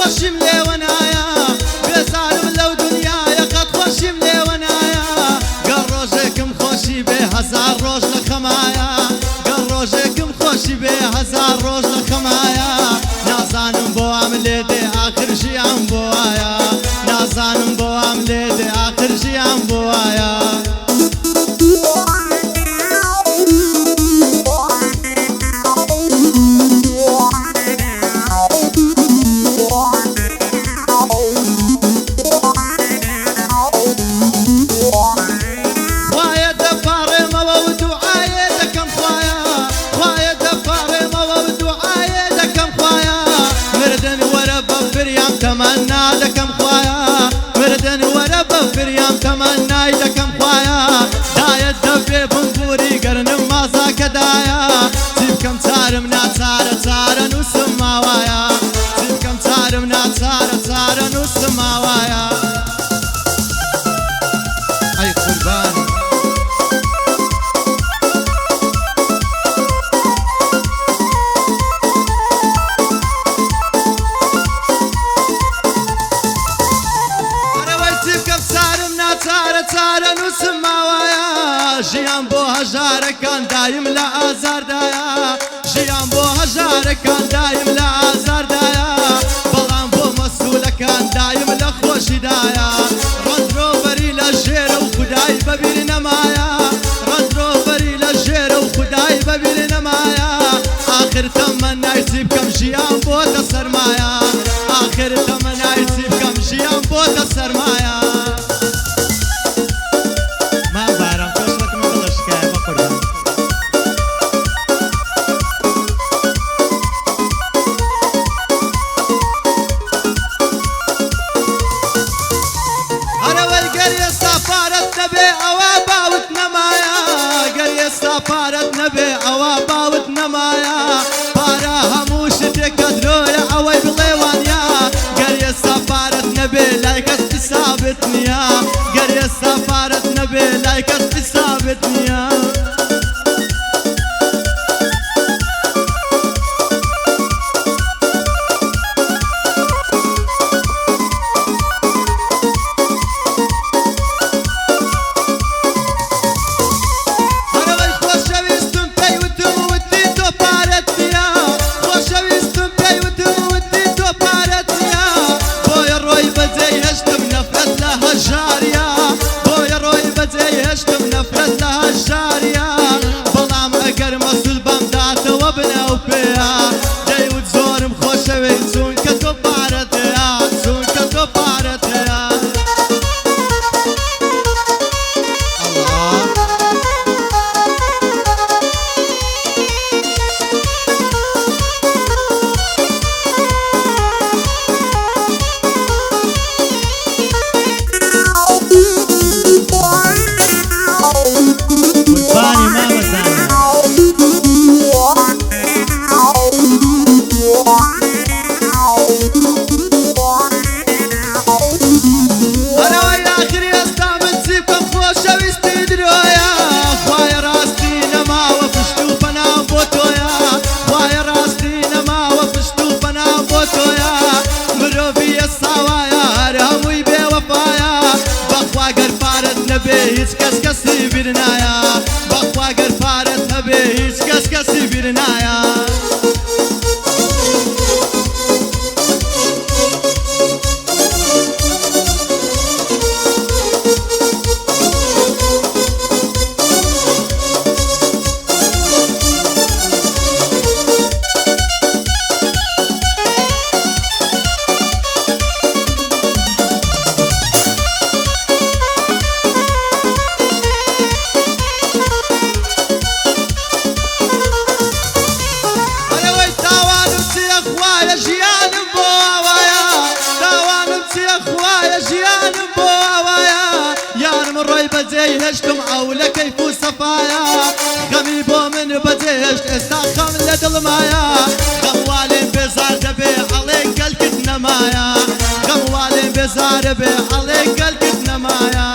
خۆشیم لێوەنایە بێزارم لەو دنیایە قەت خۆشیم لێوەنایە گەڕ ڕۆژێکم خۆشی بێ هەزار ڕۆژ لە خەمایە گەڕ ڕۆژێکم خۆشی بێ هەزار ڕۆژ لە خەمایە نازانم بۆ ئەم لێ دێ ئاخر ژیان بۆ وایە نازانم بۆ ئەم لێ دێ ئاخر ژیان بۆ وایە تمنا دەکەم خۆیە مردن وەرە بە فریام تەمەنای دەکەم خۆیە دایەت دەبێ بمبوری گەرنم مازاکەدایە چی بکەم چارم ناچارە چارە نووسم ماوایە چی بکەم چارم ناچارە چارە نووسم ماوایە ئەی قوربان چارە نووسم ماوایە ژیان بۆ هەژارەکان دایم لە ئازاردایە ژیان بۆ هەژارەکان دایم لە ئازاردایە بەڵام بۆ مەسوولەکان دایم لە خۆشیدایە ڕەنجۆبەری لە ژێرە و خودای بەبیر نەمایە ڕەنجۆبەری لە ژێرە و خودای بەبیر نەمایە ئاخر تەمەنای چی بکەم ژیان بۆتە سەرمایە ئاخر تەمەنای چی بکەم ژیان بۆتە سەرمایە پارەت نەبێ ئەوە باوت نەمایە پارە هەموو شتێکە درۆیە ئەوەی بڵێ وانیا گەر ئێستا پارەت نەبێ لای کەس حیسابت نییە گەر ئێستا پارەت نەبێ لای کەس حیسابت نییە دەیوت زۆرم خۆشەوێ چونکە تۆ پارەت هەیە چونکە تۆ پارەت هەیە هیچ کەس کەسی بیر نایە بەخوا گەر پارەت هەبێ هیچ کەس کەسی بیر نایە بەجێی هێشتم ئەولە کەیف و سەفایە خەمی بۆ من بەجێهێشت ئێستا خەم لە دڵمایە خەموالێن بێزار دەبێ ئەڵێ گەلکت نەمایە خەموالێن بێزار دەبێ ئەڵێ گەلکت نەمایە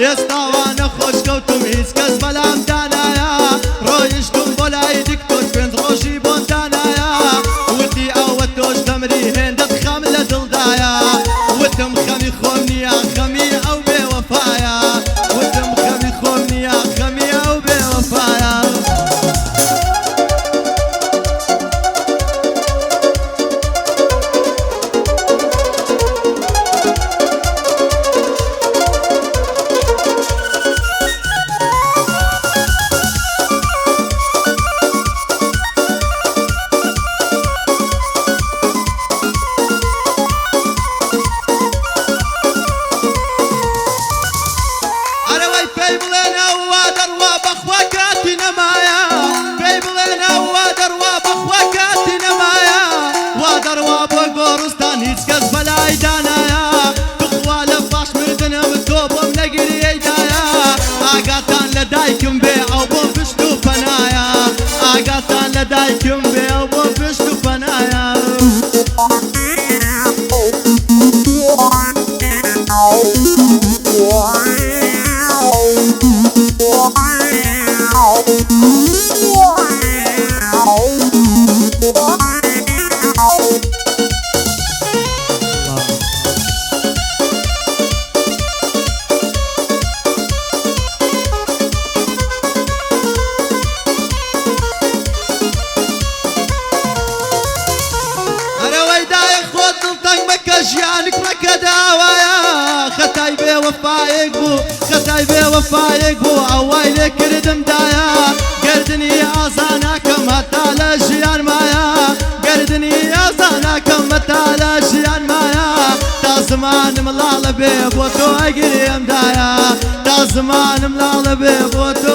ئێستاوانە خۆشکەوتم هیچ کەس بەلام دانایە ڕۆیشتم بۆ لای دکتۆر پێنج ڕۆژی بۆندانایە وتی ئەوە تۆش دەمری هێندەت خەم لە دڵدایە وتم خەمی خۆم نییە خەمی ئەو بێوەفایە وتم خەمی خۆم نییە خەمی ئەو بێوەفایە پێی بڵێنە وا دەڕوا بەخوا کاتی نەمایە پێی بڵێنە وا دەڕوا بەخوا کاتی نەمایە وا دەڕوا بۆ گۆڕستان هیچ کەس بەلای دانایە بخوا لە پاش مردنم تۆ بۆم نەگریەیدایە ئاگاتان لە دایکم بێ ئەو بۆ پشت و پەنایە ئاگاتان لە دایکم بێ ئەو بۆ پشت و پەنایە ژیانک مەکە داوایە خەتای بێوەفایەک بوو خەتای بێوەفایەک بوو ئەوای لێکردمدایە گردنی ئازانەکەم هەتا لە ژیان مایە گردنی ئازانەکەم هەتا لە ژیان مایە تا زمانم لاڵە بێ بۆ تۆ ئەگرێمدایە تا زمانم لاڵە بێ بۆ تۆ